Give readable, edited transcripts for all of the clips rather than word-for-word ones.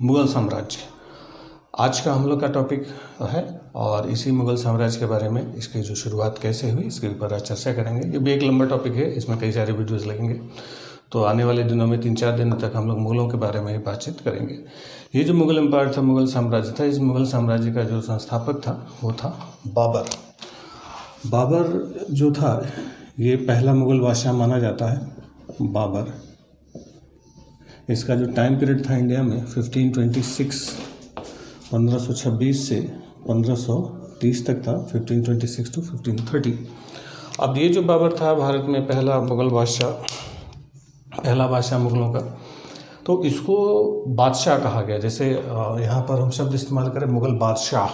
मुग़ल साम्राज्य आज का हम लोग का टॉपिक है और इसी मुग़ल साम्राज्य के बारे में इसकी जो शुरुआत कैसे हुई इसके ऊपर आज चर्चा करेंगे। ये भी एक लंबा टॉपिक है, इसमें कई सारे वीडियोस लगेंगे, तो आने वाले दिनों में 3-4 दिन तक हम लोग मुग़लों के बारे में ही बातचीत करेंगे। ये जो मुग़ल एम्पायर था, मुग़ल साम्राज्य था, इस मुग़ल साम्राज्य का जो संस्थापक था वो था बाबर। बाबर जो था ये पहला मुग़ल बादशाह माना जाता है। बाबर, इसका जो टाइम पीरियड था इंडिया में 1526 से 1530 तक था, 1526 to 1530। अब ये जो बाबर था भारत में पहला मुग़ल बादशाह, पहला बादशाह मुग़लों का, तो इसको बादशाह कहा गया। जैसे यहाँ पर हम शब्द इस्तेमाल करें मुग़ल बादशाह,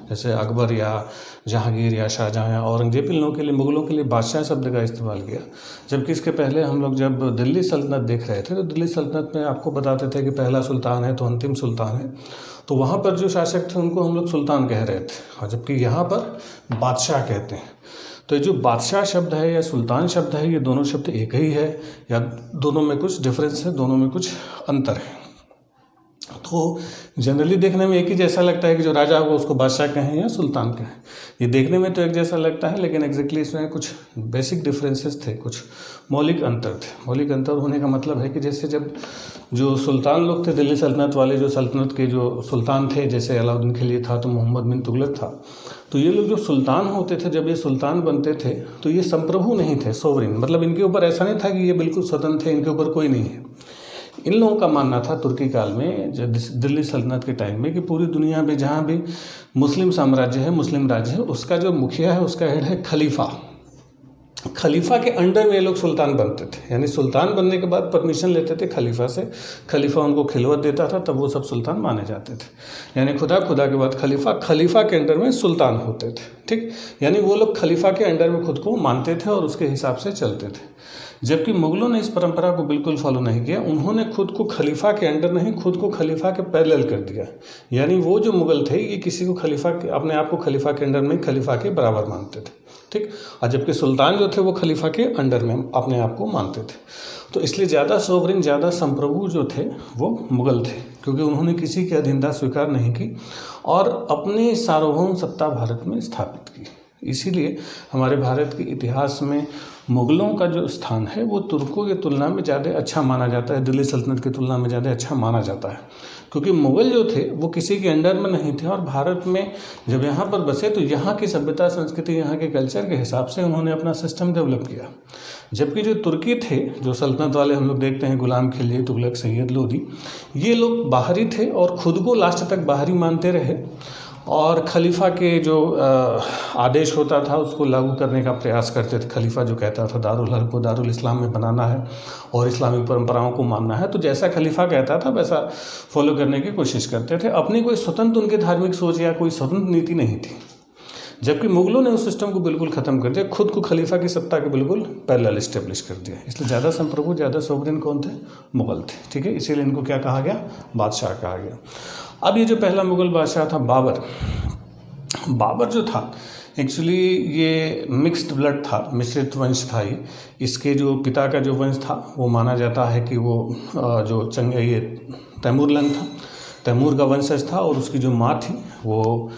जैसे अकबर या जहांगीर या शाहजहाँ या औरंगजेब, इन लोगों के लिए मुग़लों के लिए बादशाह शब्द का इस्तेमाल किया। जबकि इसके पहले हम लोग जब दिल्ली सल्तनत देख रहे थे तो दिल्ली सल्तनत में आपको बताते थे कि पहला सुल्तान है तो अंतिम सुल्तान है, तो वहाँ पर जो शासक थे उनको हम लोग सुल्तान कह रहे थे, और जबकि यहाँ पर बादशाह कहते हैं। तो ये जो बादशाह शब्द है या सुल्तान शब्द है, ये दोनों शब्द एक ही है या दोनों में कुछ डिफरेंस है, दोनों में कुछ अंतर है। तो जनरली देखने में एक ही जैसा लगता है कि जो राजा हो उसको बादशाह कहें या सुल्तान कहें, ये देखने में तो एक जैसा लगता है, लेकिन एग्जैक्टली इसमें कुछ बेसिक डिफरेंसेस थे, कुछ मौलिक अंतर थे। मौलिक अंतर होने का मतलब है कि जैसे जब जो सुल्तान लोग थे दिल्ली सल्तनत वाले, जो सल्तनत के जो सुल्तान थे, जैसे अलाउद्दीन खिलजी था तो मोहम्मद बिन तुगलक था, तो ये लोग जो सुल्तान होते थे, जब ये सुल्तान बनते थे तो ये संप्रभु नहीं थे, सोवरेन, मतलब इनके ऊपर ऐसा नहीं था कि ये बिल्कुल स्वतंत्र थे, इनके ऊपर कोई नहीं है। इन लोगों का मानना था तुर्की काल में, दिल्ली सल्तनत के टाइम में, कि पूरी दुनिया में जहाँ भी मुस्लिम साम्राज्य है, मुस्लिम राज्य है, उसका जो मुखिया है, उसका हेड है खलीफा। खलीफा के अंडर में ये लोग सुल्तान बनते थे, यानी सुल्तान बनने के बाद परमिशन लेते थे खलीफा से, खलीफा उनको खिलवत देता था, तब वो सब सुल्तान माने जाते थे। यानी खुदा के बाद खलीफा के अंडर में सुल्तान होते थे, ठीक। यानी वो लोग खलीफा के अंडर में खुद को मानते थे और उसके हिसाब से चलते थे। जबकि मुग़लों ने इस परंपरा को बिल्कुल फॉलो नहीं किया, उन्होंने खुद को खलीफा के अंडर नहीं, खुद को खलीफा के पैरेलल कर दिया। यानी वो जो मुग़ल थे ये किसी को अपने आप को खलीफा के अंडर में, खलीफा के बराबर मानते थे, ठीक। और जबकि सुल्तान जो थे वो खलीफा के अंडर में अपने आप को मानते थे। तो इसलिए ज़्यादा सोवरेन, ज़्यादा संप्रभु जो थे वो मुग़ल थे, क्योंकि उन्होंने किसी की अधीनता स्वीकार नहीं की और अपनी सार्वभौम सत्ता भारत में स्थापित की। इसीलिए हमारे भारत के इतिहास में मुग़लों का जो स्थान है वो तुर्कों की तुलना में ज़्यादा अच्छा माना जाता है, दिल्ली सल्तनत की तुलना में ज़्यादा अच्छा माना जाता है, क्योंकि मुग़ल जो थे वो किसी के अंडर में नहीं थे और भारत में जब यहाँ पर बसे तो यहाँ की सभ्यता, संस्कृति, यहाँ के कल्चर के हिसाब से उन्होंने अपना सिस्टम डेवलप किया। जबकि जो तुर्की थे, जो सल्तनत वाले हम लोग देखते हैं, गुलाम खिलजी, तुगलक, सैयद लोदी, ये लोग बाहरी थे और ख़ुद को लास्ट तक बाहरी मानते रहे और खलीफा के जो आदेश होता था उसको लागू करने का प्रयास करते थे। खलीफा जो कहता था दारुल हर्ब को दारुल इस्लाम में बनाना है और इस्लामिक परंपराओं को मानना है, तो जैसा खलीफा कहता था वैसा फॉलो करने की कोशिश करते थे। अपनी कोई स्वतंत्र उनकी धार्मिक सोच या कोई स्वतंत्र नीति नहीं थी। जबकि मुग़लों ने उस सिस्टम को बिल्कुल ख़त्म कर दिया, खुद को खलीफा की सत्ता के बिल्कुल पैरेलल इस्टेब्लिश कर दिया। इसलिए ज़्यादा संप्रभु, ज़्यादा सोवरेन कौन थे? मुग़ल थे, ठीक है। इसीलिए इनको क्या कहा गया? बादशाह कहा गया। अब ये जो पहला मुग़ल बादशाह था बाबर जो था, एक्चुअली ये मिक्स्ड ब्लड था, मिश्रित वंश था ये। इसके जो पिता का जो वंश था वो माना जाता है कि वो जो ये तैमूरलंग था, तैमूर का वंशज था, और उसकी जो माँ थी वो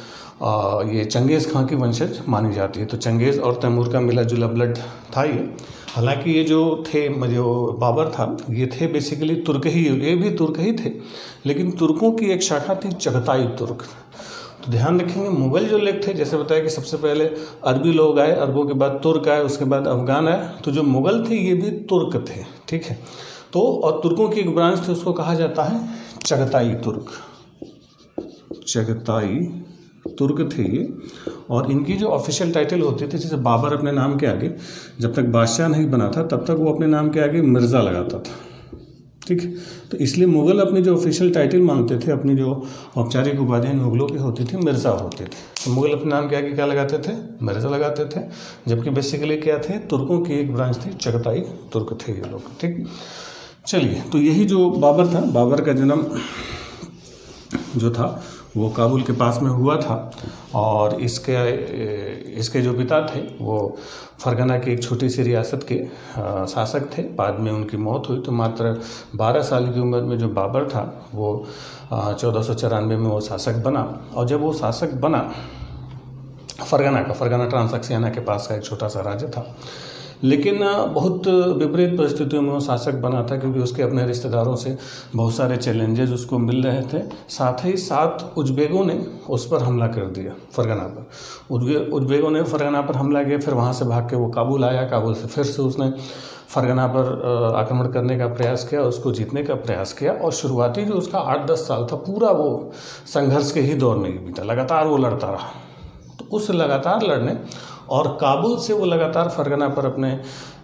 ये चंगेज़ खां की वंशज मानी जाती है। तो चंगेज़ और तैमूर का मिला जुला ब्लड था ये। हालांकि ये जो थे, जो बाबर था, ये थे बेसिकली तुर्क ही, ये भी तुर्क ही थे, लेकिन तुर्कों की एक शाखा थी चगताई तुर्क। तो ध्यान रखेंगे, मुग़ल जो लोग थे, जैसे बताया कि सबसे पहले अरबी लोग आए, अरबों के बाद तुर्क आए, उसके बाद अफ़गान आए, तो जो मुग़ल थे ये भी तुर्क थे, ठीक है। तो और तुर्कों की एक ब्रांच थी, उसको कहा जाता है चगताई तुर्क। चगताई तुर्क थे ये, और इनकी जो ऑफिशियल टाइटल होती थी, जैसे बाबर अपने नाम के आगे जब तक बादशाह नहीं बना था तब तक वो अपने नाम के आगे मिर्ज़ा लगाता था, ठीक है। तो इसलिए मुग़ल अपनी जो ऑफिशियल टाइटल मानते थे, अपनी जो औपचारिक उपाधियाँ मुग़लों की होती थी, मिर्ज़ा होते थे। तो मुग़ल अपने नाम के आगे क्या लगाते थे? मिर्ज़ा लगाते थे। जबकि बेसिकली क्या थे? तुर्कों की एक ब्रांच थी, चगताई तुर्क थे ये लोग, ठीक। चलिए, तो यही जो बाबर था, बाबर का जन्म जो था वो काबुल के पास में हुआ था और इसके जो पिता थे वो फरगना की एक छोटी सी रियासत के शासक थे। बाद में उनकी मौत हुई तो मात्र 12 साल की उम्र में जो बाबर था वो 1494 में वो शासक बना। और जब वो शासक बना फरगना ट्रांसक्सियाना के पास का एक छोटा सा राज्य था, लेकिन बहुत विपरीत परिस्थितियों में वो शासक बना था क्योंकि उसके अपने रिश्तेदारों से बहुत सारे चैलेंजेस उसको मिल रहे थे। साथ ही साथ उज़्बेकों ने उस पर हमला कर दिया फरगना पर। उज़्बेकों ने फरगना पर हमला किया, फिर वहाँ से भाग के वो काबुल आया। काबुल से फिर से उसने फरगना पर आक्रमण करने का प्रयास किया, उसको जीतने का प्रयास किया। और शुरुआती जो उसका 8-10 साल था पूरा वो संघर्ष के ही दौर में ही बीता, लगातार वो लड़ता रहा। तो उस लगातार लड़ने और काबुल से वो लगातार फरगना पर अपने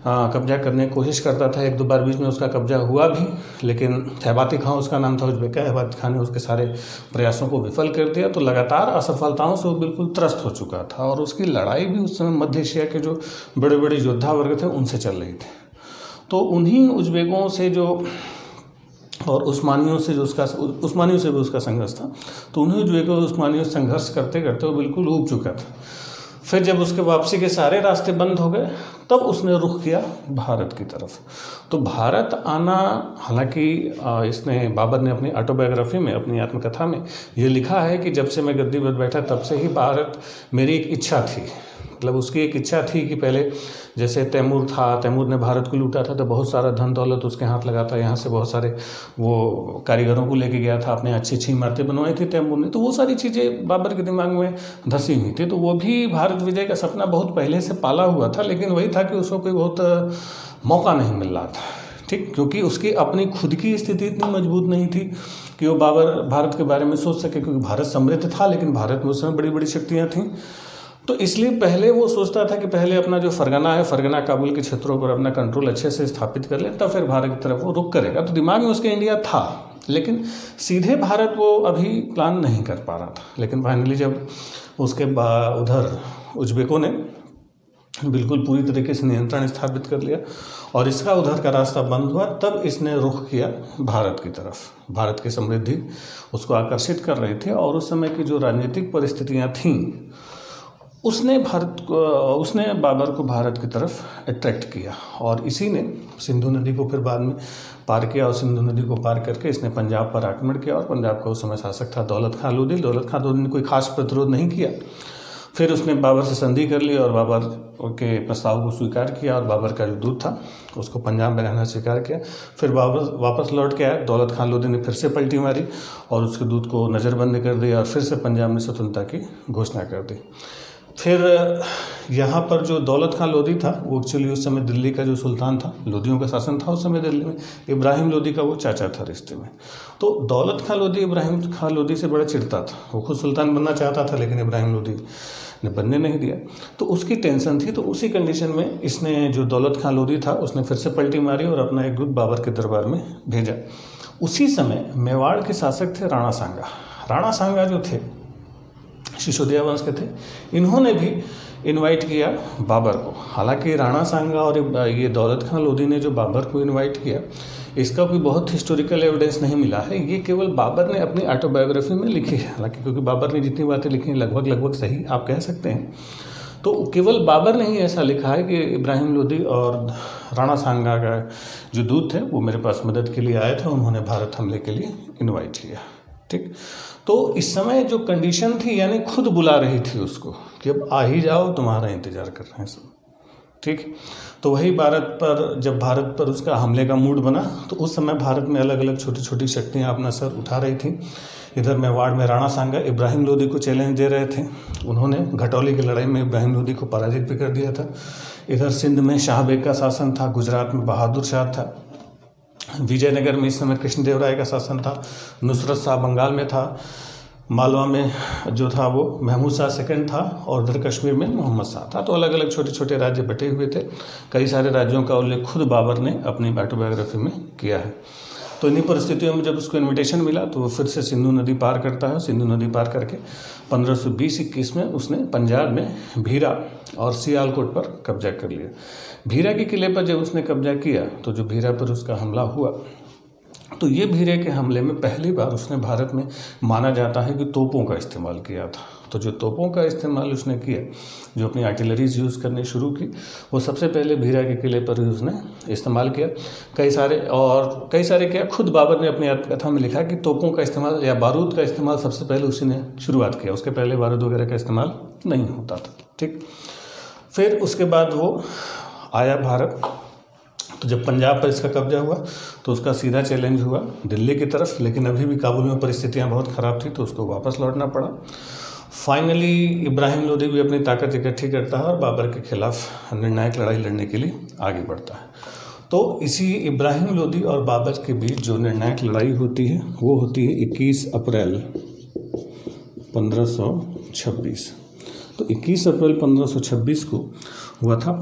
कब्जा करने की कोशिश करता था। 1-2 बार बीच में उसका कब्जा हुआ भी, लेकिन हैबाती खां उसका नाम था, उज़्बेक का। हैबाती खां ने उसके सारे प्रयासों को विफल कर दिया। तो लगातार असफलताओं से वो बिल्कुल त्रस्त हो चुका था और उसकी लड़ाई भी उस समय मध्य एशिया के जो बड़े बड़े योद्धा वर्ग थे उनसे चल रही थी। तो उन्हीं उज़्बेकों से जो और उस्मानियों से भी उसका संघर्ष था। तो उन्हीं उज़्बेकों उस्मानियों से संघर्ष करते करते वो बिल्कुल ऊब चुका था। फिर जब उसके वापसी के सारे रास्ते बंद हो गए तब उसने रुख किया भारत की तरफ। तो भारत आना, हालांकि इसने बाबर ने अपनी ऑटोबायोग्राफी में, अपनी आत्मकथा में ये लिखा है कि जब से मैं गद्दी पर बैठा तब से ही भारत मेरी एक इच्छा थी। मतलब उसकी एक इच्छा थी कि पहले जैसे तैमूर था, तैमूर ने भारत को लूटा था तो बहुत सारा धन दौलत उसके हाथ लगा था। यहाँ से बहुत सारे वो कारीगरों को लेके गया था, अपने अच्छी इमारतें बनवाई थी तैमूर ने। तो वो सारी चीज़ें बाबर के दिमाग में धंसी हुई थी। तो वो भी भारत विजय का सपना बहुत पहले से पाला हुआ था, लेकिन वही था कि उसको कोई बहुत मौका नहीं मिल रहा था, ठीक, क्योंकि उसकी अपनी खुद की स्थिति इतनी मजबूत नहीं थी कि वो बाबर भारत के बारे में सोच सके, क्योंकि भारत समृद्ध था लेकिन भारत में उस समय बड़ी बड़ी शक्तियाँ थीं। तो इसलिए पहले वो सोचता था कि पहले अपना जो फरगना है, फरगना काबुल के क्षेत्रों पर अपना कंट्रोल अच्छे से स्थापित कर ले, तब फिर भारत की तरफ वो रुख करेगा। तो दिमाग में उसके इंडिया था, लेकिन सीधे भारत वो अभी प्लान नहीं कर पा रहा था। लेकिन फाइनली जब उसके उधर उज़्बेकों ने बिल्कुल पूरी तरीके से नियंत्रण स्थापित कर लिया और इसका उधर का रास्ता बंद हुआ, तब इसने रुख किया भारत की तरफ। भारत की समृद्धि उसको आकर्षित कर रही थी और उस समय की जो राजनीतिक परिस्थितियाँ थीं उसने बाबर को भारत की तरफ अट्रैक्ट किया। और इसी ने सिंधु नदी को फिर बाद में पार किया और सिंधु नदी को पार करके इसने पंजाब पर आक्रमण किया। और पंजाब का उस समय शासक था दौलत खां लोधी। दौलत खां लोधी ने कोई खास प्रतिरोध नहीं किया। फिर उसने बाबर से संधि कर ली और बाबर के प्रस्ताव को स्वीकार किया और बाबर का जो दूत था उसको पंजाब में रहना स्वीकार किया। फिर बाबर वापस लौट के आया। दौलत खां लोधी ने फिर से पलटी मारी और उसके दूत को नज़रबंद कर दिया और फिर से पंजाब में स्वतंत्रता की घोषणा कर दी। फिर यहाँ पर जो दौलत खां लोधी था वो एक्चुअली उस समय दिल्ली का जो सुल्तान था, लोधियों का शासन था उस समय दिल्ली में, इब्राहिम लोधी का वो चाचा था रिश्ते में। तो दौलत खां लोधी इब्राहिम खां लोधी से बड़ा चिढ़ता था। वो खुद सुल्तान बनना चाहता था लेकिन इब्राहिम लोधी ने बनने नहीं दिया, तो उसकी टेंशन थी। तो उसी कंडीशन में इसने जो दौलत खां लोधी था उसने फिर से पलटी मारी और अपना एक दूत बाबर के दरबार में भेजा। उसी समय मेवाड़ के शासक थे राणा सांगा। राणा सांगा जो थे सिसोदिया वंश के थे। इन्होंने भी इनवाइट किया बाबर को। हालांकि राणा सांगा और ये दौलत खां लोधी ने जो बाबर को इनवाइट किया इसका कोई बहुत हिस्टोरिकल एविडेंस नहीं मिला है। ये केवल बाबर ने अपनी ऑटोबायोग्राफी में लिखी है। हालांकि क्योंकि बाबर ने जितनी बातें लिखी हैं लगभग सही आप कह सकते हैं, तो केवल बाबर ने ही ऐसा लिखा है कि इब्राहिम लोधी और राणा सांगा का जो दूत थे वो मेरे पास मदद के लिए आए थे, उन्होंने भारत हमले के लिए इन्वाइट किया। ठीक, तो इस समय जो कंडीशन थी यानी खुद बुला रही थी उसको कि अब आ ही जाओ, तुम्हारा इंतजार कर रहे हैं सब। ठीक, तो वही जब भारत पर उसका हमले का मूड बना तो उस समय भारत में अलग अलग छोटी छोटी शक्तियाँ अपना सर उठा रही थी। इधर मेवाड़ में राणा सांगा इब्राहिम लोधी को चैलेंज दे रहे थे। उन्होंने घटौली की लड़ाई में इब्राहिम लोधी को पराजित भी कर दिया था। इधर सिंध में शाह बेग का शासन था, गुजरात में बहादुर शाह था, विजयनगर में इस समय कृष्णदेवराय का शासन था, नुसरत शाह बंगाल में था, मालवा में जो था वो महमूद शाह सेकंड था और उधर कश्मीर में मोहम्मद शाह था। तो अलग अलग छोटे छोटे राज्य बटे हुए थे। कई सारे राज्यों का उल्लेख खुद बाबर ने अपनी ऑटोबायोग्राफी में किया है। तो इन्हीं परिस्थितियों में जब उसको इन्विटेशन मिला तो वो फिर से सिंधु नदी पार करता है। सिंधु नदी पार करके 1520-21 में उसने पंजाब में भीरा और सियालकोट पर कब्जा कर लिया। भीरा के किले पर जब उसने कब्जा किया तो जो भीरा पर उसका हमला हुआ तो तो ये भीरे के हमले में पहली बार उसने भारत में माना जाता है कि तोपों का इस्तेमाल किया था। तो जो तोपों का इस्तेमाल उसने किया, जो अपनी आर्टिलरीज यूज़ करनी शुरू की, वो सबसे पहले भीरा के किले पर ही उसने इस्तेमाल किया। कई सारे क्या, खुद बाबर ने अपनी आत्मकथा में लिखा कि तोपों का इस्तेमाल या बारूद का इस्तेमाल सबसे पहले उसी ने शुरुआत किया, उसके पहले बारूद वगैरह का इस्तेमाल नहीं होता था। ठीक, फिर उसके बाद वो आया भारत। तो जब पंजाब पर इसका कब्जा हुआ तो उसका सीधा चैलेंज हुआ दिल्ली की तरफ, लेकिन अभी भी काबुल में परिस्थितियां बहुत ख़राब थी तो उसको वापस लौटना पड़ा। फाइनली इब्राहिम लोदी भी अपनी ताकत इकट्ठी करता है और बाबर के खिलाफ निर्णायक लड़ाई लड़ने के लिए आगे बढ़ता है। तो इसी इब्राहिम लोदी और बाबर के बीच जो निर्णायक लड़ाई होती है वो होती है 21 अप्रैल 1526। तो 21 अप्रैल 1526 को हुआ था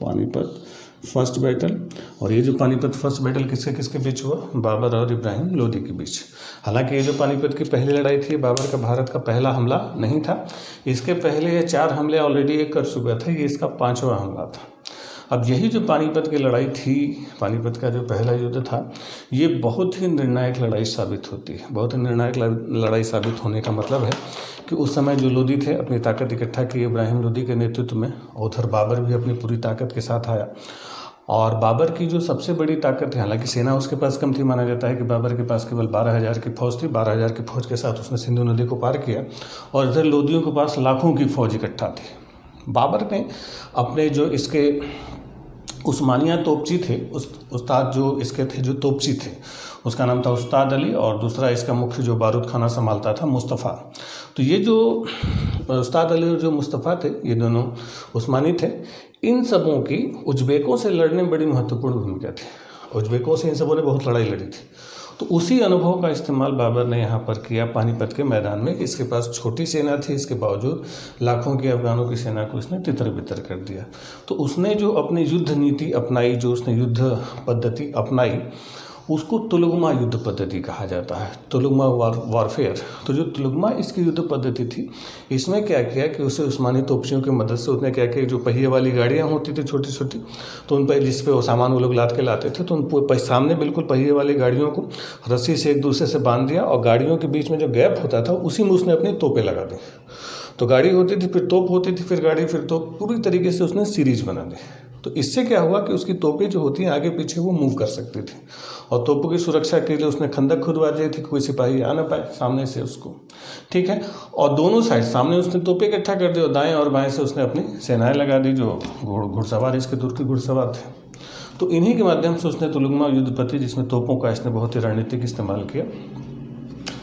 पानीपत फर्स्ट बैटल। और ये जो पानीपत फर्स्ट बैटल किसके बीच हुआ? बाबर और इब्राहिम लोदी के बीच। हालांकि ये जो पानीपत की पहली लड़ाई थी, बाबर का भारत का पहला हमला नहीं था। इसके पहले ये 4 हमले ऑलरेडी ये कर चुका था, ये इसका 5वां हमला था। अब यही जो पानीपत की लड़ाई थी, पानीपत का जो पहला युद्ध था, ये बहुत ही निर्णायक लड़ाई साबित होती है। बहुत ही निर्णायक लड़ाई साबित होने का मतलब है कि उस समय जो लोदी थे अपनी ताकत इकट्ठा की इब्राहिम लोदी के नेतृत्व में, उधर बाबर भी अपनी पूरी ताकत के साथ आया। और बाबर की जो सबसे बड़ी ताकत है, हालांकि सेना उसके पास कम थी, माना जाता है कि बाबर के पास केवल 12,000 की फौज थी। 12,000 की फौज के साथ उसने सिंधु नदी को पार किया और इधर लोदियों के पास लाखों की फौज इकट्ठा थी। बाबर ने अपने जो इसके उस्मानिया तोपची थे, उस्ताद जो इसके थे, जो तोपची थे, उसका नाम था उस्ताद अली, और दूसरा इसका मुख्य जो बारूद खाना संभालता था मुस्तफ़ा। तो ये जो उस्ताद अली और जो मुस्तफ़ा थे, ये दोनों उस्मानी थे। इन सबों की उज्बेकों से लड़ने में बड़ी महत्वपूर्ण भूमिका थी। उज्बेकों से इन सबों ने बहुत लड़ाई लड़ी थी। तो उसी अनुभव का इस्तेमाल बाबर ने यहाँ पर किया पानीपत के मैदान में। इसके पास छोटी सेना थी, इसके बावजूद लाखों की अफगानों की सेना को इसने तितर बितर कर दिया। तो उसने जो अपनी युद्ध नीति अपनाई, जो उसने युद्ध पद्धति अपनाई, उसको तुलुगमा युद्ध पद्धति कहा जाता है, तुलुगमा वॉरफेयर। तो जो तुलुगमा इसकी युद्ध पद्धति थी, इसमें क्या किया कि उसे उस्मानी तोपचियों की मदद से उसने क्या किया, जो पहिए वाली गाड़ियाँ होती थी छोटी छोटी, तो उन पर जिस पे वो सामान वो लोग लाद के लाते थे, तो उन सामने बिल्कुल पहिए वाली गाड़ियों को रस्सी से एक दूसरे से बांध दिया, और गाड़ियों के बीच में जो गैप होता था उसी में उसने अपनी तोपें लगा दी। तो गाड़ी होती थी, फिर तोप होती थी, फिर गाड़ी, फिर तोप, पूरी तरीके से उसने सीरीज बना दी। तो इससे क्या हुआ कि उसकी तोपें जो होती हैं आगे पीछे वो मूव कर सकती थी, और तोपों की सुरक्षा के लिए उसने खंदक खुदवा दी थी, कोई सिपाही आ ना पाए सामने से उसको। ठीक है, और दोनों साइड सामने उसने तोपें इकट्ठा कर दी, और दाएं और बाएं से उसने अपनी सेनाएं लगा दी, जो घुड़सवार इसके तुर्की घुड़सवार थे। तो इन्हीं के माध्यम से उसने तुलुगमा युद्ध पद्धति, जिसमें तोपों का इसने बहुत ही रणनीतिक इस्तेमाल किया,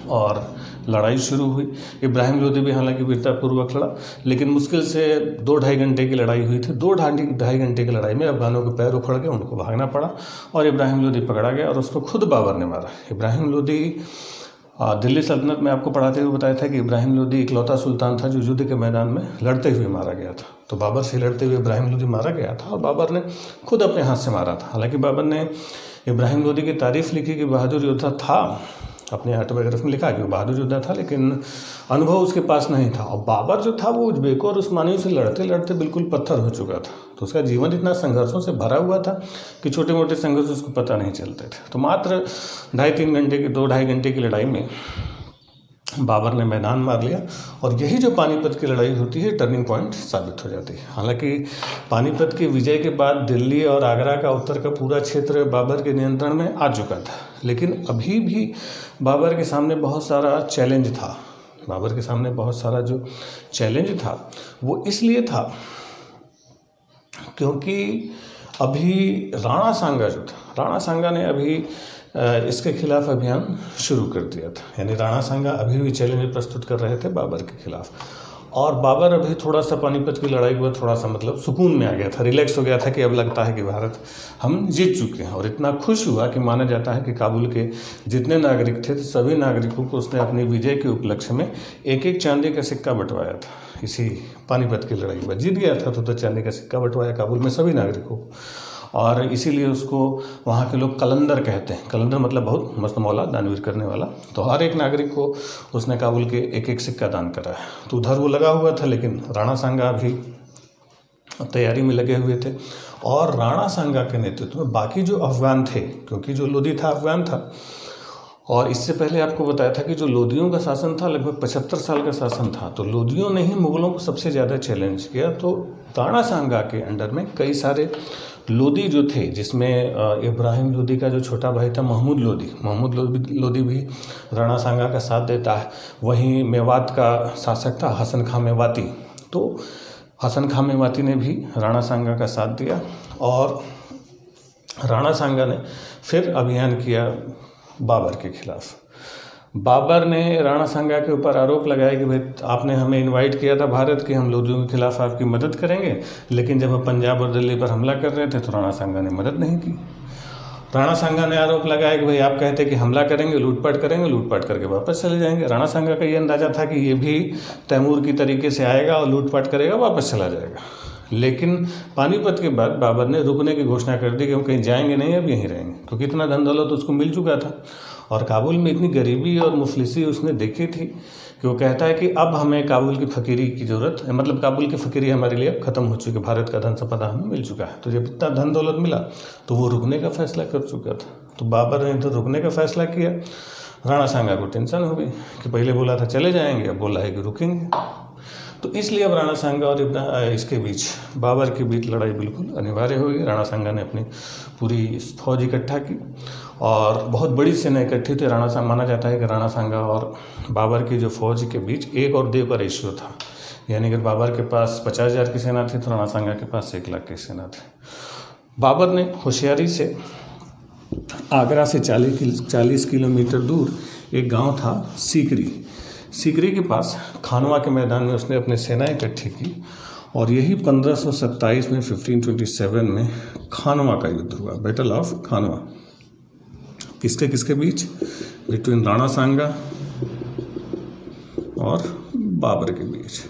और लड़ाई शुरू हुई। इब्राहिम लोदी भी हालांकि वीरतापूर्वक लड़ा, लेकिन मुश्किल से 2-2.5 घंटे की लड़ाई हुई थी। 2-2.5 घंटे की लड़ाई में अफगानों के पैर उखड़ गए, उनको भागना पड़ा, और इब्राहिम लोदी पकड़ा गया, और उसको खुद बाबर ने मारा। इब्राहिम लोदी दिल्ली सल्तनत में आपको पढ़ाते हुए बताया था कि इब्राहिम लोदी इकलौता सुल्तान था जो युद्ध के मैदान में लड़ते हुए मारा गया था। तो बाबर से लड़ते हुए इब्राहिम लोदी मारा गया था, और बाबर ने खुद अपने हाथ से मारा था। हालांकि बाबर ने इब्राहिम लोदी की तारीफ लिखी कि बहादुर योद्धा था, अपने ऑटोबायोग्राफी में लिखा कि वो बहादुर योद्धा था, लेकिन अनुभव उसके पास नहीं था। और बाबर जो था वो उज्बेकों और उस्मानियों से लड़ते लड़ते बिल्कुल पत्थर हो चुका था। तो उसका जीवन इतना संघर्षों से भरा हुआ था कि छोटे मोटे संघर्ष उसको पता नहीं चलते थे। तो मात्र 2-2.5 घंटे की लड़ाई में बाबर ने मैदान मार लिया, और यही जो पानीपत की लड़ाई होती है टर्निंग पॉइंट साबित हो जाती है। हालांकि पानीपत के विजय के बाद दिल्ली और आगरा का उत्तर का पूरा क्षेत्र बाबर के नियंत्रण में आ चुका था, लेकिन अभी भी बाबर के सामने बहुत सारा चैलेंज था। बाबर के सामने बहुत सारा जो चैलेंज था वो इसलिए था क्योंकि अभी राणा सांगा जो था, राणा सांगा ने अभी इसके खिलाफ अभियान शुरू कर दिया था। यानी राणा सांगा अभी भी चैलेंज प्रस्तुत कर रहे थे बाबर के खिलाफ, और बाबर अभी थोड़ा सा पानीपत की लड़ाई के बाद थोड़ा सा सुकून में आ गया था, रिलैक्स हो गया था कि अब लगता है कि भारत हम जीत चुके हैं। और इतना खुश हुआ कि माना जाता है कि काबुल के जितने नागरिक थे सभी नागरिकों को उसने अपनी विजय के उपलक्ष्य में एक चांदी का सिक्का बंटवाया था। इसी पानीपत की लड़ाई में जीत गया था तो चांदी का सिक्का बंटवाया काबुल में सभी नागरिकों को, और इसीलिए उसको वहाँ के लोग कलंदर कहते हैं। कलंदर मतलब बहुत मस्त मौला, दानवीर करने वाला। तो हर एक नागरिक को उसने काबुल के एक सिक्का दान करा है। तो उधर वो लगा हुआ था, लेकिन राणा सांगा भी तैयारी में लगे हुए थे। और राणा सांगा के नेतृत्व में बाकी जो अफगान थे, क्योंकि जो लोधी था अफगान था, और इससे पहले आपको बताया था कि जो लोधियों का शासन था लगभग 75 साल का शासन था, तो लोधियों ने ही मुगलों को सबसे ज़्यादा चैलेंज किया। तो राणा सांगा के अंडर में कई सारे लोधी जो थे, जिसमें इब्राहिम लोधी का जो छोटा भाई था महमूद लोधी भी राणा सांगा का साथ देता है। वहीं मेवात का शासक था हसन खां मेवाती, तो हसन खां मेवाती ने भी राणा सांगा का साथ दिया और राणा सांगा ने फिर अभियान किया बाबर के खिलाफ। बाबर ने राणा सांगा के ऊपर आरोप लगाया कि भाई आपने हमें इनवाइट किया था भारत कि हम लोधियों के खिलाफ आपकी मदद करेंगे, लेकिन जब हम पंजाब और दिल्ली पर हमला कर रहे थे तो राणा सांगा ने मदद नहीं की। राणा सांगा ने आरोप लगाया कि भाई आप कहते कि हमला करेंगे, लूटपाट करके वापस चले जाएंगे। राणा सांगा का ये अंदाजा था कि ये भी तैमूर की तरीके से आएगा और लूटपाट करेगा, वापस चला जाएगा। लेकिन पानीपत के बाद बाबर ने रुकने की घोषणा कर दी कि हम कहीं जाएंगे नहीं, अब यहीं रहेंगे, क्योंकि इतना धन दौलत उसको मिल चुका था और काबुल में इतनी गरीबी और मुफलिसी उसने देखी थी कि वो कहता है कि अब हमें काबुल की फ़कीरी की ज़रूरत है, मतलब काबुल की फ़कीरी हमारे लिए अब ख़त्म हो चुकी है, भारत का धन संपदा हमें मिल चुका है। तो जब इतना धन दौलत मिला तो वो रुकने का फैसला कर चुका था। तो बाबर ने तो रुकने का फैसला किया। राणा सांगा को टेंशन हो गई कि पहले बोला था चले जाएंगे, अब बोला है कि रुकेंगे। तो इसलिए अब राणा सांगा और इसके बीच बाबर के बीच लड़ाई बिल्कुल अनिवार्य हो गई। राणा सांगा ने अपनी पूरी फौज इकट्ठा की और बहुत बड़ी सेना इकट्ठी थी। माना जाता है कि राणा सांगा और बाबर की जो फौज के बीच 1 और 2 का रेशियो था, यानी अगर बाबर के पास 50,000 की सेना थी तो राणा सांगा के पास 1 लाख की सेना थी। बाबर ने होशियारी से आगरा से 40 किलोमीटर दूर एक गाँव था सीकरी के पास खानवा के मैदान में उसने अपनी सेना इकट्ठी की और यही 1527 में 1527 में खानवा का युद्ध हुआ, बैटल ऑफ खानवा। किसके बीच? बिटवीन राणा सांगा और बाबर के बीच।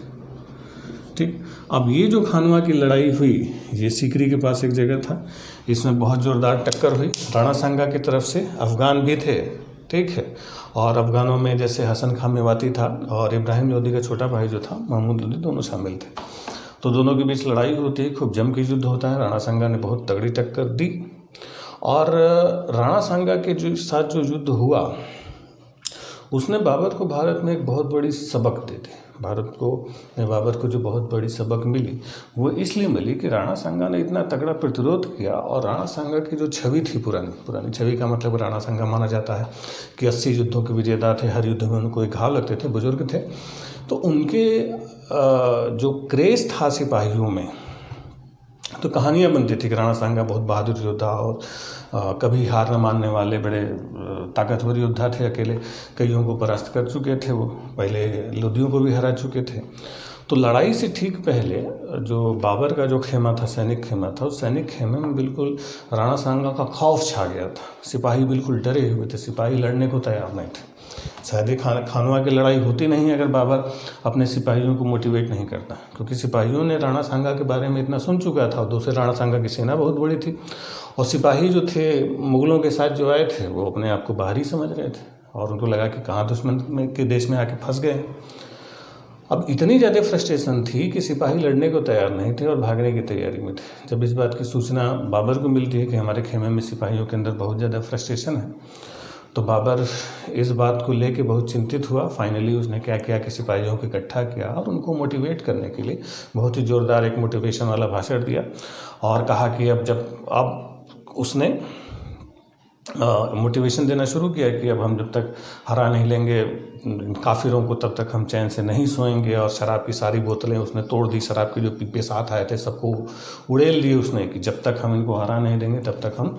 ठीक, अब ये जो खानवा की लड़ाई हुई, ये सीकरी के पास एक जगह था, इसमें बहुत ज़ोरदार टक्कर हुई। राणा सांगा की तरफ से अफगान भी थे, ठीक है, और अफगानों में जैसे हसन खां मेवाती था और इब्राहिम लोधी का छोटा भाई जो था महमूद लोधी, दोनों शामिल थे। तो दोनों के बीच लड़ाई होती है, खूब जम के युद्ध होता है। राणा सांगा ने बहुत तगड़ी टक्कर दी और राणा सांगा के साथ जो युद्ध हुआ उसने बाबर को भारत में एक बहुत बड़ी सबक दे दी। बाबर को जो बहुत बड़ी सबक मिली वो इसलिए मिली कि राणा सांगा ने इतना तगड़ा प्रतिरोध किया और राणा सांगा की जो छवि थी, पुरानी छवि का मतलब राणा सांगा माना जाता है कि 80 युद्धों के विजेता थे, हर युद्ध में उनको एक घाव लगते थे, बुजुर्ग थे। तो उनके जो क्रेज था सिपाहियों में, तो कहानियाँ बनती थी कि राणा सांगा बहुत बहादुर योद्धा और कभी हार न मानने वाले बड़े ताकतवर योद्धा थे, अकेले कईयों को परास्त कर चुके थे, वो पहले लोधियों को भी हरा चुके थे। तो लड़ाई से ठीक पहले जो बाबर का जो खेमा था, सैनिक खेमा था, उस सैनिक खेमे में बिल्कुल राणा सांगा का खौफ छा गया था। सिपाही बिल्कुल डरे हुए थे, सिपाही लड़ने को तैयार नहीं थे। शायद खानवा की लड़ाई होती नहीं अगर बाबर अपने सिपाहियों को मोटिवेट नहीं करता, क्योंकि सिपाहियों ने राणा सांगा के बारे में इतना सुन चुका था और दूसरे राणा सांगा की सेना बहुत बड़ी थी और सिपाही जो थे मुगलों के साथ जो आए थे वो अपने आप को बाहरी समझ रहे थे और उनको लगा कि कहाँ दुश्मन के देश में आके फंस गए। अब इतनी ज़्यादा फ्रस्ट्रेशन थी कि सिपाही लड़ने को तैयार नहीं थे और भागने की तैयारी में थे। जब इस बात की सूचना बाबर को मिलती है कि हमारे खेमे में सिपाहियों के अंदर बहुत ज़्यादा फ्रस्ट्रेशन है, तो बाबर इस बात को लेके बहुत चिंतित हुआ। फाइनली उसने क्या किया कि सिपाहियों को इकट्ठा किया और उनको मोटिवेट करने के लिए बहुत ही ज़ोरदार एक मोटिवेशन वाला भाषण दिया और कहा कि अब उसने मोटिवेशन देना शुरू किया कि अब हम जब तक हरा नहीं लेंगे काफिरों को तब तक हम चैन से नहीं सोएंगे। और शराब की सारी बोतलें उसने तोड़ दी, शराब के जो पीपे साथ आए थे सबको उड़ेल लिए उसने कि जब तक हम इनको हरा नहीं देंगे तब तक हम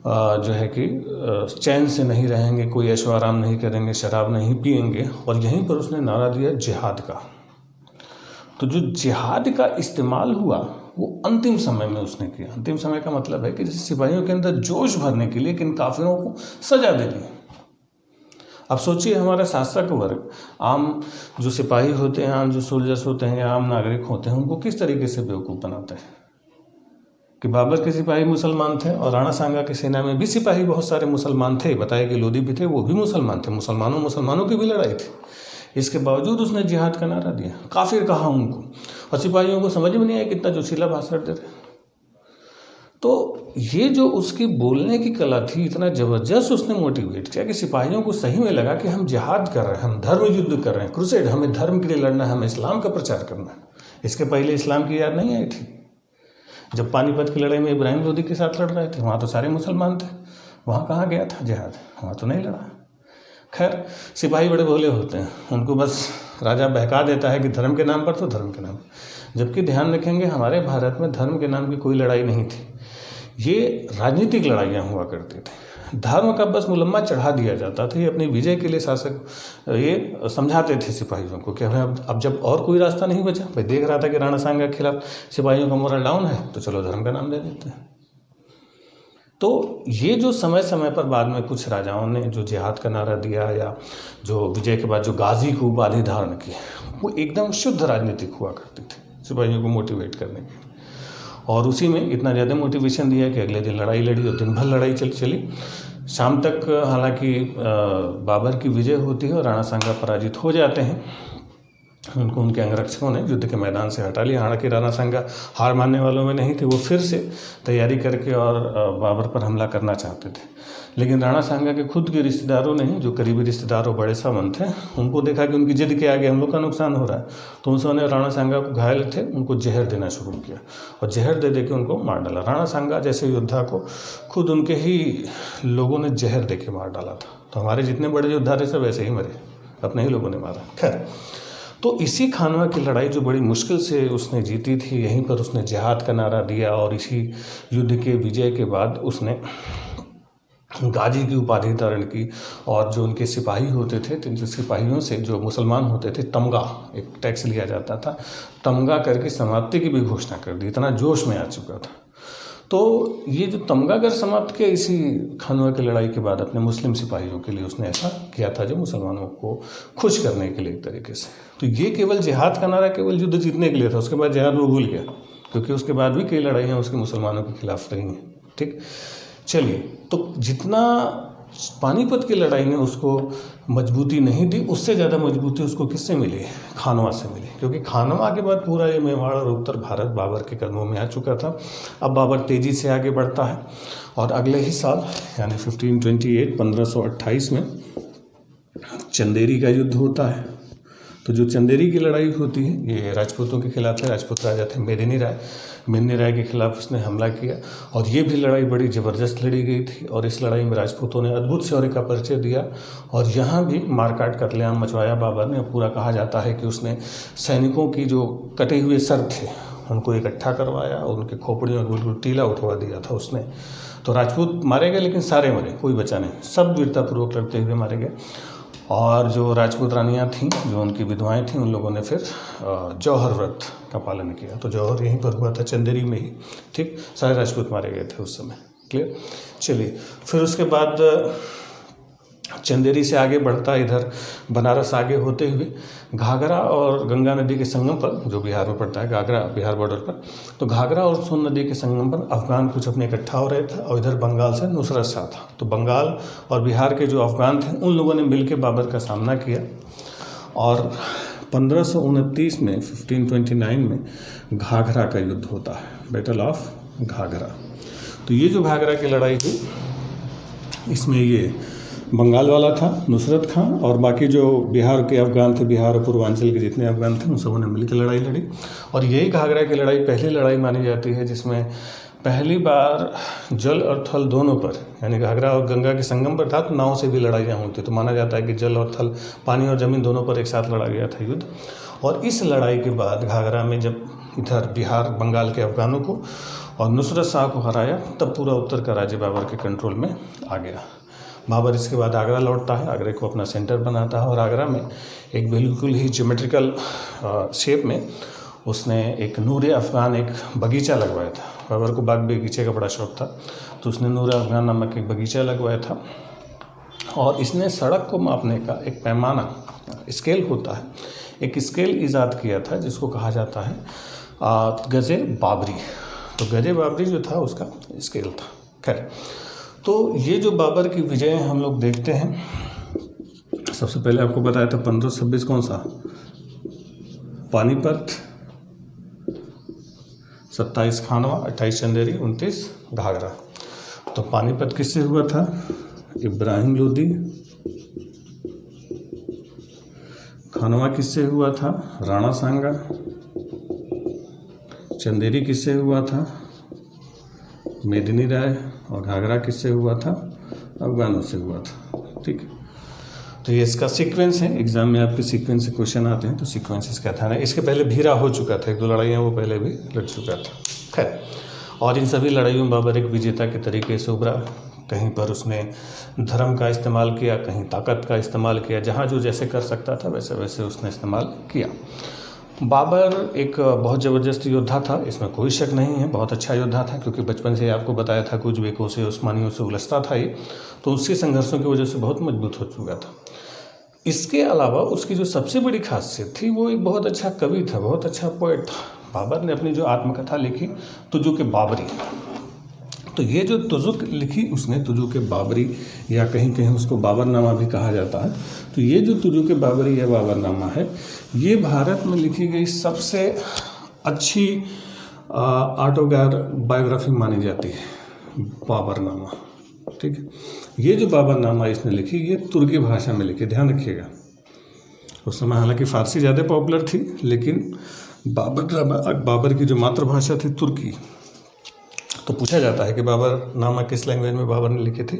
जो है कि चैन से नहीं रहेंगे, कोई ऐशो आराम नहीं करेंगे, शराब नहीं पिएंगे। और यहीं पर उसने नारा दिया जिहाद का। तो जो जिहाद का इस्तेमाल हुआ वो अंतिम समय में उसने किया। अंतिम समय का मतलब है कि जैसे सिपाहियों के अंदर जोश भरने के लिए किन काफिरों को सजा दे दी। अब सोचिए हमारा शासक वर्ग, आम जो सिपाही होते हैं, आम जो सोल्जर्स होते हैं या आम नागरिक होते हैं, उनको किस तरीके से बेवकूफ़ बनाते हैं कि बाबर के सिपाही मुसलमान थे और राणा सांगा की सेना में भी सिपाही बहुत सारे मुसलमान थे, बताए कि लोधी भी थे, वो भी मुसलमान थे, मुसलमानों की भी लड़ाई थी। इसके बावजूद उसने जिहाद का नारा दिया, काफिर कहा उनको। और सिपाहियों को समझ में नहीं आया कितना जोशीला भाषण दे रहे। तो ये जो उसकी बोलने की कला थी, इतना ज़बरदस्त उसने मोटिवेट किया कि सिपाहियों को सही में लगा कि हम जिहाद कर रहे हैं, हम धर्म युद्ध कर रहे हैं, क्रूसेड, हमें धर्म के लिए लड़ना है, हमें इस्लाम का प्रचार करना है। इसके पहले इस्लाम की याद नहीं आई थी। जब पानीपत की लड़ाई में इब्राहिम लोदी के साथ लड़ रहे थे, वहाँ तो सारे मुसलमान थे, वहाँ कहाँ गया था जिहाद, वहाँ तो नहीं लड़ा। खैर, सिपाही बड़े भोले होते हैं, उनको बस राजा बहका देता है कि धर्म के नाम पर तो धर्म के नाम, जबकि ध्यान रखेंगे हमारे भारत में धर्म के नाम की कोई लड़ाई नहीं थी, ये राजनीतिक लड़ाइयाँ हुआ करती थी। धर्म का बस मुलम्मा चढ़ा दिया जाता था। ये अपनी विजय के लिए शासक ये समझाते थे सिपाहियों को कि हमें अब जब और कोई रास्ता नहीं बचा, भाई देख रहा था कि राणा सांगा के खिलाफ सिपाहियों का मोरल डाउन है, तो चलो धर्म का नाम दे देते हैं। तो ये जो समय समय पर बाद में कुछ राजाओं ने जो जिहाद का नारा दिया या जो विजय के बाद जो गाजी को उपाधि धारण की, वो एकदम शुद्ध राजनीतिक हुआ करती थी सिपाहियों को मोटिवेट करने के। और उसी में इतना ज़्यादा मोटिवेशन दिया कि अगले दिन लड़ाई लड़ी और दिन भर लड़ाई चली। शाम तक हालांकि बाबर की विजय होती है और राणा सांगा पराजित हो जाते हैं। उनको उनके अंगरक्षकों ने युद्ध के मैदान से हटा लिया। हालांकि राणा सांगा हार मानने वालों में नहीं थे, वो फिर से तैयारी करके और बाबर पर हमला करना चाहते थे। लेकिन राणा सांगा के खुद के रिश्तेदारों ने, जो करीबी रिश्तेदार और बड़े सामंत थे, उनको देखा कि उनकी जिद के आगे हम लोग का नुकसान हो रहा है, तो उन्होंने राणा सांगा को घायल थे उनको जहर देना शुरू किया और जहर दे के उनको मार डाला। राणा सांगा जैसे योद्धा को खुद उनके ही लोगों ने जहर दे के मार डाला था। तो हमारे जितने बड़े योद्धा थे सब ऐसे ही मरे, अपने ही लोगों ने मारा। खैर, तो इसी खानवा की लड़ाई जो बड़ी मुश्किल से उसने जीती थी, यहीं पर उसने जिहाद का नारा दिया और इसी युद्ध के विजय के बाद उसने गाजी की उपाधि धारण की। और जो उनके सिपाही होते थे, तीन सिपाहियों से जो मुसलमान होते थे, तमगा एक टैक्स लिया जाता था, तमगा करके समाप्ति की भी घोषणा कर दी। इतना जोश में आ चुका था। तो ये जो तमगागर समाप्त किया, इसी खानवा की लड़ाई के बाद अपने मुस्लिम सिपाहियों के लिए उसने ऐसा किया था जो मुसलमानों को खुश करने के लिए एक तरीके से। तो ये केवल जिहाद का नारा केवल युद्ध जीतने के लिए था। उसके बाद जिहाद वो भूल गया, क्योंकि उसके बाद भी कई लड़ाइयाँ उसके मुसलमानों के खिलाफ रही हैं। ठीक, चलिए, तो जितना पानीपत की लड़ाई ने उसको मजबूती नहीं दी, उससे ज़्यादा मजबूती उसको किससे मिली? खानवा से मिली। क्योंकि खानवा के बाद पूरा ये मेवाड़ और उत्तर भारत बाबर के कदमों में आ चुका था। अब बाबर तेज़ी से आगे बढ़ता है और अगले ही साल यानी 1528 में चंदेरी का युद्ध होता है। तो जो चंदेरी की लड़ाई होती है, ये राजपूतों के खिलाफ है। राजपूत राजा थे मेदिनी राय के खिलाफ उसने हमला किया और ये भी लड़ाई बड़ी ज़बरदस्त लड़ी गई थी। और इस लड़ाई में राजपूतों ने अद्भुत शौर्य का परिचय दिया और यहाँ भी मारकाट कत्लेआम मचवाया बाबर ने। पूरा कहा जाता है कि उसने सैनिकों की जो कटे हुए सर थे उनको इकट्ठा करवाया और उनके खोपड़ियों को बिल्कुल टीला उठवा दिया था उसने। तो राजपूत मारे गए, लेकिन सारे मरे, कोई बचा नहीं, सब वीरतापूर्वक लड़ते हुए मारे गए। और जो राजपूत रानियाँ थीं, जो उनकी विधवाएं थीं, उन लोगों ने फिर जौहर व्रत का पालन किया। तो जौहर यहीं पर हुआ था, चंदेरी में ही। ठीक, सारे राजपूत मारे गए थे उस समय। क्लियर। चलिए, फिर उसके बाद चंदेरी से आगे बढ़ता इधर बनारस आगे होते हुए घाघरा और गंगा नदी के संगम पर, जो बिहार में पड़ता है, घाघरा बिहार बॉर्डर पर, तो घाघरा और सोन नदी के संगम पर अफगान कुछ अपने इकट्ठा हो रहे थे और इधर बंगाल से नुसरत शाह था। तो बंगाल और बिहार के जो अफगान थे उन लोगों ने मिलकर बाबर का सामना किया और 1529 में 1529 में घाघरा का युद्ध होता है, बैटल ऑफ घाघरा। तो ये जो घाघरा की लड़ाई हुई, इसमें ये बंगाल वाला था नुसरत खां और बाकी जो बिहार के अफगान थे, बिहार और पूर्वांचल के जितने अफगान थे, उन सबों ने मिलकर लड़ाई लड़ी। और यही घाघरा की लड़ाई पहली लड़ाई मानी जाती है जिसमें पहली बार जल और थल दोनों पर, यानी घाघरा और गंगा के संगम पर था, तो नाव से भी लड़ाइयाँ होती। तो माना जाता है कि जल और थल, पानी और ज़मीन दोनों पर एक साथ लड़ा गया था युद्ध। और इस लड़ाई के बाद घाघरा में जब इधर बिहार बंगाल के अफगानों को और नुसरत शाह को हराया, तब पूरा उत्तर का राज्य बाबर के कंट्रोल में आ गया। बाबर इसके बाद आगरा लौटता है, आगरे को अपना सेंटर बनाता है और आगरा में एक बिल्कुल ही ज्योमेट्रिकल शेप में उसने एक नूर अफ़गान एक बगीचा लगवाया था। बाबर को बाग बगीचे का बड़ा शौक था, तो उसने नूर अफ़गान नामक एक बगीचा लगवाया था। और इसने सड़क को मापने का एक पैमाना, स्केल होता है, एक स्केल ईजाद किया था जिसको कहा जाता है गज़े बाबरी। तो गज़े बाबरी जो था उसका स्केल था। खैर, तो ये जो बाबर की विजय हम लोग देखते हैं, सबसे पहले आपको बताया था 1526 कौन सा, पानीपत, 27 खानवा, 28 चंदेरी, 29 घाघरा। तो पानीपत किससे हुआ था? इब्राहिम लोदी। खानवा किससे हुआ था? राणा सांगा। चंदेरी किससे हुआ था? मेदिनी राय। और घाघरा किससे हुआ था? अफगानों से हुआ था। ठीक है, तो ये इसका सीक्वेंस है। एग्जाम में आपके सीक्वेंस से क्वेश्चन आते हैं, तो सीक्वेंस इसका था ना। इसके पहले भीरा हो चुका था, 1-2 लड़ाइयाँ वो पहले भी लड़ चुका था। खैर, और इन सभी लड़ाइयों में बाबर एक विजेता के तरीके से उभरा। कहीं पर उसने धर्म का इस्तेमाल किया, कहीं ताकत का इस्तेमाल किया, जहाँ जो जैसे कर सकता था वैसे वैसे उसने इस्तेमाल किया। बाबर एक बहुत ज़बरदस्त योद्धा था, इसमें कोई शक नहीं है। बहुत अच्छा योद्धा था, क्योंकि बचपन से आपको बताया था कुछ बेकों से, उस्मानियों से उलझता था ये, तो उसके संघर्षों की वजह से बहुत मजबूत हो चुका था। इसके अलावा उसकी जो सबसे बड़ी खासियत थी, वो एक बहुत अच्छा कवि था, बहुत अच्छा पोएट था। बाबर ने अपनी जो आत्मकथा लिखी, तुजुक बाबरी, तो ये जो तुजुक लिखी उसने, तुजुक बाबरी, या कहीं कहीं उसको बाबरनामा भी कहा जाता है। तो ये जो तुजुक बाबरी या बाबरनामा है, ये भारत में लिखी गई सबसे अच्छी ऑटोबायोग्राफी मानी जाती है, बाबरनामा। ठीक है, ये जो बाबरनामा इसने लिखी, ये तुर्की भाषा में लिखी, ध्यान रखिएगा। उस समय हालांकि फारसी ज़्यादा पॉपुलर थी, लेकिन बाबर की जो मातृभाषा थी तुर्की। तो पूछा जाता है कि बाबरनामा किस लैंग्वेज में बाबर ने लिखी थी?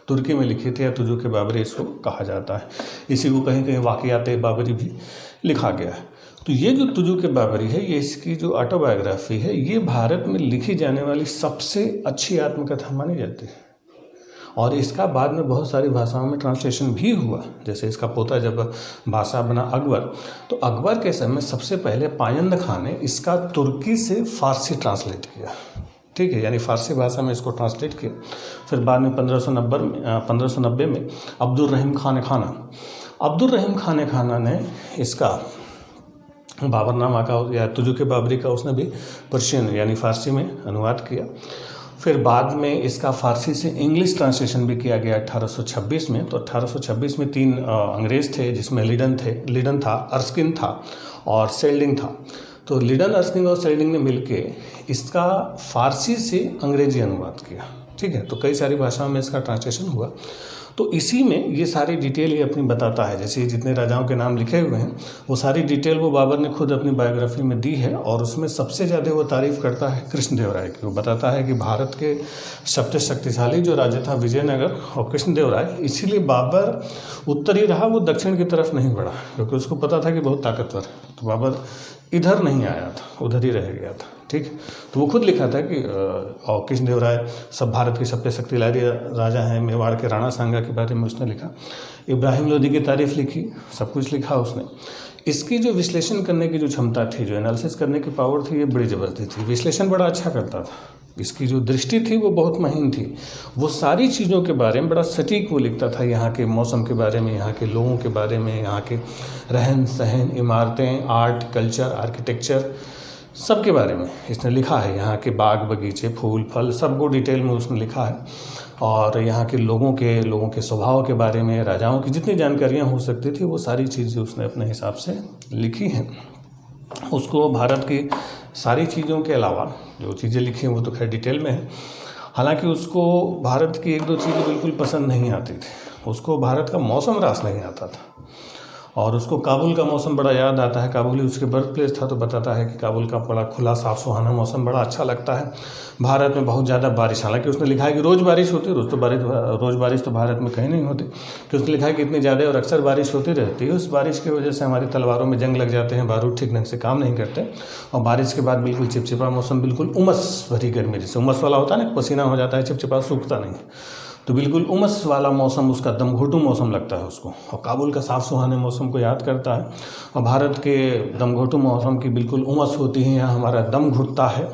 तुर्की में लिखी थी, या तुजुक बाबरी इसको कहा जाता है। इसी को कहीं कहीं वाक़ियात बाबरी भी लिखा गया है। तो ये जो तुजुक बाबरी है, ये इसकी जो ऑटोबायोग्राफी है, ये भारत में लिखी जाने वाली सबसे अच्छी आत्मकथा मानी जाती है। और इसका बाद में बहुत सारी भाषाओं में ट्रांसलेशन भी हुआ। जैसे इसका पोता जब बादशाह बना अकबर, तो अकबर के समय सबसे पहले पायंद खान ने इसका तुर्की से फारसी ट्रांसलेट किया। ठीक है, यानी फारसी भाषा में इसको ट्रांसलेट किया। फिर बाद में 1590 में अब्दुल रहीम खान खाना ने इसका बाबरनामा का या तुजुक बाबरी का उसने भी पर्शियन यानी फारसी में अनुवाद किया। फिर बाद में इसका फारसी से इंग्लिश ट्रांसलेशन भी किया गया 1826 में। तो 1826 में 3 अंग्रेज़ थे, जिसमें लिडन था, अर्स्किन था और सेल्डिंग था। तो लिडन, अर्स्किन और सेल्डिंग ने मिलके इसका फारसी से अंग्रेजी अनुवाद किया। ठीक है, तो कई सारी भाषाओं में इसका ट्रांसलेशन हुआ। तो इसी में ये सारी डिटेल ये अपनी बताता है। जैसे जितने राजाओं के नाम लिखे हुए हैं, वो सारी डिटेल वो बाबर ने खुद अपनी बायोग्राफी में दी है। और उसमें सबसे ज़्यादा वो तारीफ़ करता है कृष्णदेव राय की। वो बताता है कि भारत के सबसे शक्तिशाली जो राजा था विजयनगर और कृष्णदेव राय, इसीलिए बाबर उत्तरी रहा, वो दक्षिण की तरफ नहीं बढ़ा, क्योंकि उसको पता था कि बहुत ताकतवर है। तो बाबर इधर नहीं आया था, उधर ही रह गया था। ठीक, तो वो खुद लिखा था कि और कृष्णदेव राय सब भारत के सबसे शक्तिशाली राजा हैं। मेवाड़ के राणा सांगा के बारे में उसने लिखा। इब्राहिम लोदी की तारीफ लिखी, सब कुछ लिखा उसने। इसकी जो विश्लेषण करने की जो क्षमता थी, जो एनालिसिस करने की पावर थी, ये बड़ी ज़बरदस्त थी। विश्लेषण बड़ा अच्छा करता था। इसकी जो दृष्टि थी वो बहुत महीन थी। वो सारी चीज़ों के बारे में बड़ा सटीक वो लिखता था। यहाँ के मौसम के बारे में, यहाँ के लोगों के बारे में, यहाँ के रहन सहन, इमारतें, आर्ट, कल्चर, आर्किटेक्चर, सब के बारे में इसने लिखा है। यहाँ के बाग बगीचे, फूल फल, सबको डिटेल में उसने लिखा है। और यहाँ के लोगों के स्वभाव के बारे में, राजाओं की जितनी जानकारियाँ हो सकती थी, वो सारी चीज़ें उसने अपने हिसाब से लिखी हैं। उसको भारत की सारी चीज़ों के अलावा जो चीज़ें लिखी हैं वो तो खैर डिटेल में है। हालांकि उसको भारत की 1-2 चीज़ें बिल्कुल पसंद नहीं आती थी। उसको भारत का मौसम रास नहीं आता था, और उसको काबुल का मौसम बड़ा याद आता है। काबुल ही उसके बर्थ प्लेस था, तो बताता है कि काबुल का बड़ा खुला साफ़ सुहाना मौसम बड़ा अच्छा लगता है। भारत में बहुत ज़्यादा बारिश, हालांकि उसने लिखा है कि रोज़ बारिश होती है, रोज़ बारिश तो भारत में कहीं नहीं होती। तो उसने लिखा है कि इतनी ज़्यादा और अक्सर बारिश होती रहती है। उस बारिश की वजह से हमारी तलवारों में जंग लग जाते हैं, बारूद ठीक ढंग से काम नहीं करते, और बारिश के बाद बिल्कुल चिपचिपा मौसम, बिल्कुल उमस भरी गर्मी, जैसे उमस वाला होता है ना, पसीना हो जाता है, चिपचिपा सूखता नहीं, तो बिल्कुल उमस वाला मौसम, उसका दमघोटू मौसम लगता है उसको। और काबुल का साफ़ सुहाने मौसम को याद करता है। और भारत के दमघोटू मौसम की बिल्कुल उमस होती है, यहाँ हमारा दम घुटता है,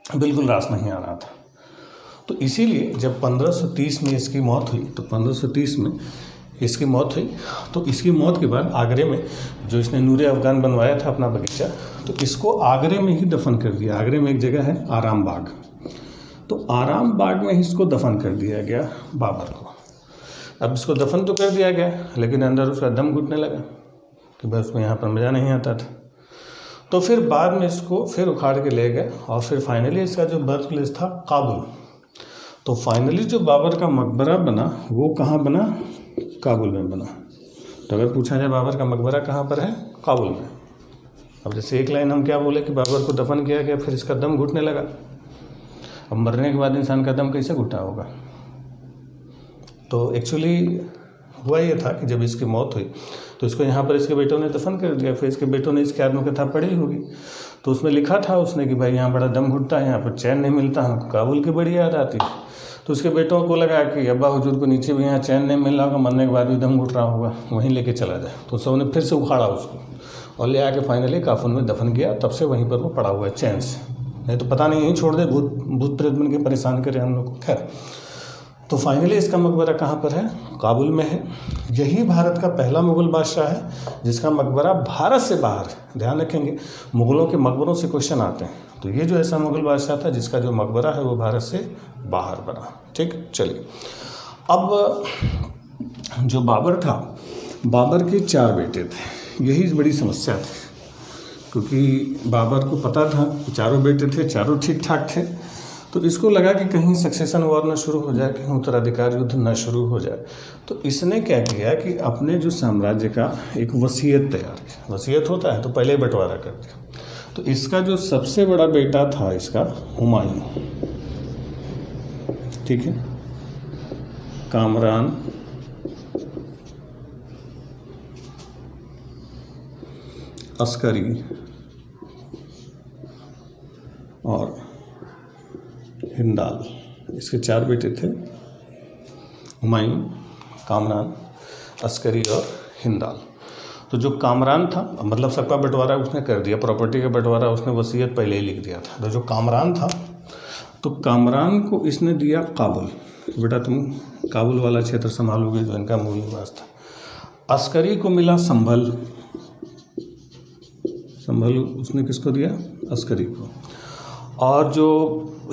बिल्कुल रास नहीं आ रहा था। तो इसीलिए जब 1530 में इसकी मौत हुई, तो 1530 में इसकी मौत हुई, तो इसकी मौत के बाद आगरे में जो इसने नूरे अफगान बनवाया था अपना बगीचा, तो इसको आगरे में ही दफन कर दिया। आगरे में एक जगह है आराम बाग, तो आराम बाग में इसको दफन कर दिया गया बाबर को। अब इसको दफन तो कर दिया गया, लेकिन अंदर उसका दम घुटने लगा कि बस उसको यहाँ पर मज़ा नहीं आता था। तो फिर बाद में इसको फिर उखाड़ के ले गए और फिर फाइनली इसका जो बर्थ प्लेस था काबुल। तो फाइनली जो बाबर का मकबरा बना वो कहाँ बना? काबुल में बना। तो अगर पूछा जाए बाबर का मकबरा कहाँ पर है? काबुल में। अब जैसे एक लाइन हम क्या बोले कि बाबर को दफन किया गया, फिर इसका दम घुटने लगा। अब मरने के बाद इंसान का दम कैसे घुटा होगा? तो एक्चुअली हुआ ये था कि जब इसकी मौत हुई तो इसको यहाँ पर इसके बेटों ने दफन कर दिया। फिर इसके बेटों ने इसकी आत्मकथा पढ़ी होगी, तो उसमें लिखा था उसने कि भाई यहाँ बड़ा दम घुटता है, यहाँ पर चैन नहीं मिलता, हमको काबुल की बड़ी याद आती है। तो उसके बेटों को लगा कि अब्बा हुजूर को नीचे भी यहाँ चैन नहीं मिल रहा होगा, मरने के बाद भी दम घुट रहा होगा, वहीं लेके चला जाए। तो सबने फिर से उखाड़ा उसको और ले आके फाइनली काफन में दफन किया। तब से वहीं पर वो पड़ा हुआ है चैन से, नहीं तो पता नहीं यहीं छोड़ दे, भूत प्रेत बन के परेशान करे हम लोग को। खैर, तो फाइनली इसका मकबरा कहाँ पर है? काबुल में है। यही भारत का पहला मुग़ल बादशाह है जिसका मकबरा भारत से बाहर है। ध्यान रखेंगे, मुग़लों के मकबरों से क्वेश्चन आते हैं, तो ये जो ऐसा मुग़ल बादशाह था जिसका जो मकबरा है वो भारत से बाहर बना। ठीक, चलिए। अब जो बाबर था, बाबर के 4 बेटे थे। यही बड़ी समस्या थी, क्योंकि बाबर को पता था कि 4 बेटे थे, 4 ठीक ठाक थे। तो इसको लगा कि कहीं सक्सेशन वॉर न शुरू हो जाए, कहीं उत्तराधिकार युद्ध न शुरू हो जाए। तो इसने क्या किया कि अपने जो साम्राज्य का एक वसीयत तैयार किया। वसीयत होता है तो पहले बंटवारा कर दिया। तो इसका जो सबसे बड़ा बेटा था इसका हुमायूं, ठीक है, कामरान, अस्करी और हिंदाल, इसके 4 बेटे थे, हुमायूं, कामरान, अस्करी और हिंदाल। तो जो कामरान था, मतलब सबका बंटवारा उसने कर दिया, प्रॉपर्टी का बंटवारा उसने वसीयत पहले ही लिख दिया था। तो जो कामरान था, तो कामरान को इसने दिया काबुल, बेटा तुम काबुल वाला क्षेत्र संभालोगे, जो इनका मूल निवास था। अस्करी को मिला संभल, संभल उसने किसको दिया? अस्करी को। और जो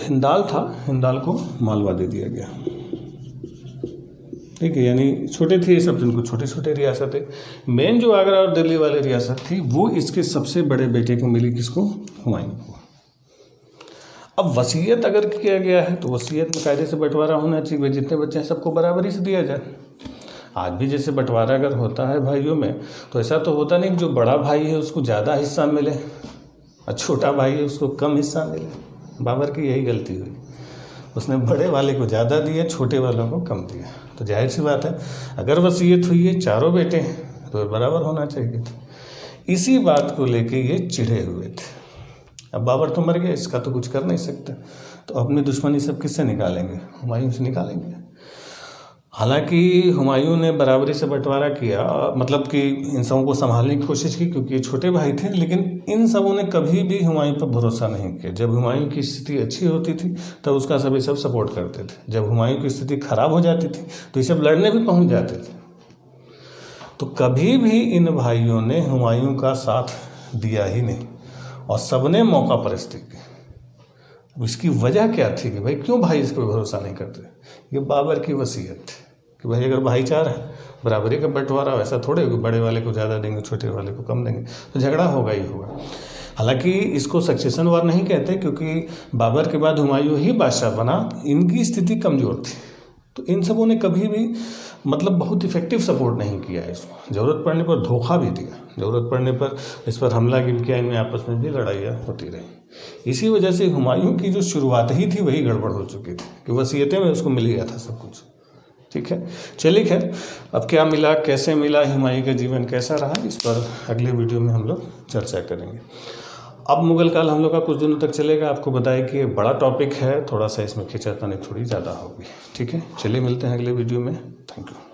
हिंदाल था, हिंदाल को मालवा दे दिया गया। ठीक है, यानी छोटे थे ये सब, जिनको छोटे छोटे रियासतें। मेन जो आगरा और दिल्ली वाली रियासत थी वो इसके सबसे बड़े बेटे को मिली, किसको? हुमायूं को। अब वसीयत अगर किया गया है तो वसीयत में कायदे से बंटवारा होना चाहिए, भाई जितने बच्चे हैं सबको बराबरी से दिया जाए। आज भी जैसे बंटवारा अगर होता है भाइयों में, तो ऐसा तो होता नहीं कि जो बड़ा भाई है उसको ज़्यादा हिस्सा मिले और छोटा भाई है उसको कम हिस्सा मिले। बाबर की यही गलती हुई, उसने बड़े वाले को ज़्यादा दिया, छोटे वालों को कम दिया। तो जाहिर सी बात है, अगर वसीयत हुई है, 4 बेटे हैं, तो बराबर होना चाहिए था। इसी बात को लेके ये चिढ़े हुए थे। अब बाबर तो मर गया, इसका तो कुछ कर नहीं सकते, तो अपनी दुश्मनी सब किससे निकालेंगे? हुमायूं से निकालेंगे। हालांकि हुमायूं ने बराबरी से बंटवारा किया, मतलब कि इन सबों को संभालने की कोशिश की, क्योंकि ये छोटे भाई थे, लेकिन इन सबों ने कभी भी हुमायूं पर भरोसा नहीं किया। जब हुमायूं की स्थिति अच्छी होती थी तब उसका सभी सब सपोर्ट करते थे, जब हुमायूं की स्थिति खराब हो जाती थी तो ये सब लड़ने भी पहुंच जाते थे। तो कभी भी इन भाइयों ने हुमायूं का साथ दिया ही नहीं, और सबने मौका परस्ती की। इसकी वजह क्या थी कि भाई क्यों भाई इस पर भरोसा नहीं करते? ये बाबर की वसीयत थी कि भाई अगर भाईचारा है, बराबरी का बंटवारा, वैसा थोड़े कि बड़े वाले को ज़्यादा देंगे, छोटे वाले को कम देंगे, तो झगड़ा होगा ही होगा। हालांकि इसको सक्सेशन वार नहीं कहते, क्योंकि बाबर के बाद हुमायूं ही बादशाह बना, इनकी स्थिति कमज़ोर थी। तो इन सबों ने कभी भी मतलब बहुत इफेक्टिव सपोर्ट नहीं किया इसको। ज़रूरत पड़ने पर धोखा भी दिया, ज़रूरत पड़ने पर इस पर हमला भी किया, इनमें आपस में भी लड़ाइयाँ होती रही। इसी वजह से हुमायूं की जो शुरुआत ही थी वही गड़बड़ हो चुकी थी कि वसीयतें में उसको मिल गया था सब कुछ। ठीक है, चलिए खैर, अब क्या मिला, कैसे मिला, हुमायूं का जीवन कैसा रहा, इस पर अगले वीडियो में हम लोग चर्चा करेंगे। अब मुगल काल हम लोग का कुछ दिनों तक चलेगा। आपको बताया कि बड़ा टॉपिक है, थोड़ा सा इसमें खींचातानी थोड़ी ज़्यादा होगी। ठीक है, चलिए मिलते हैं अगले वीडियो में। Thank you.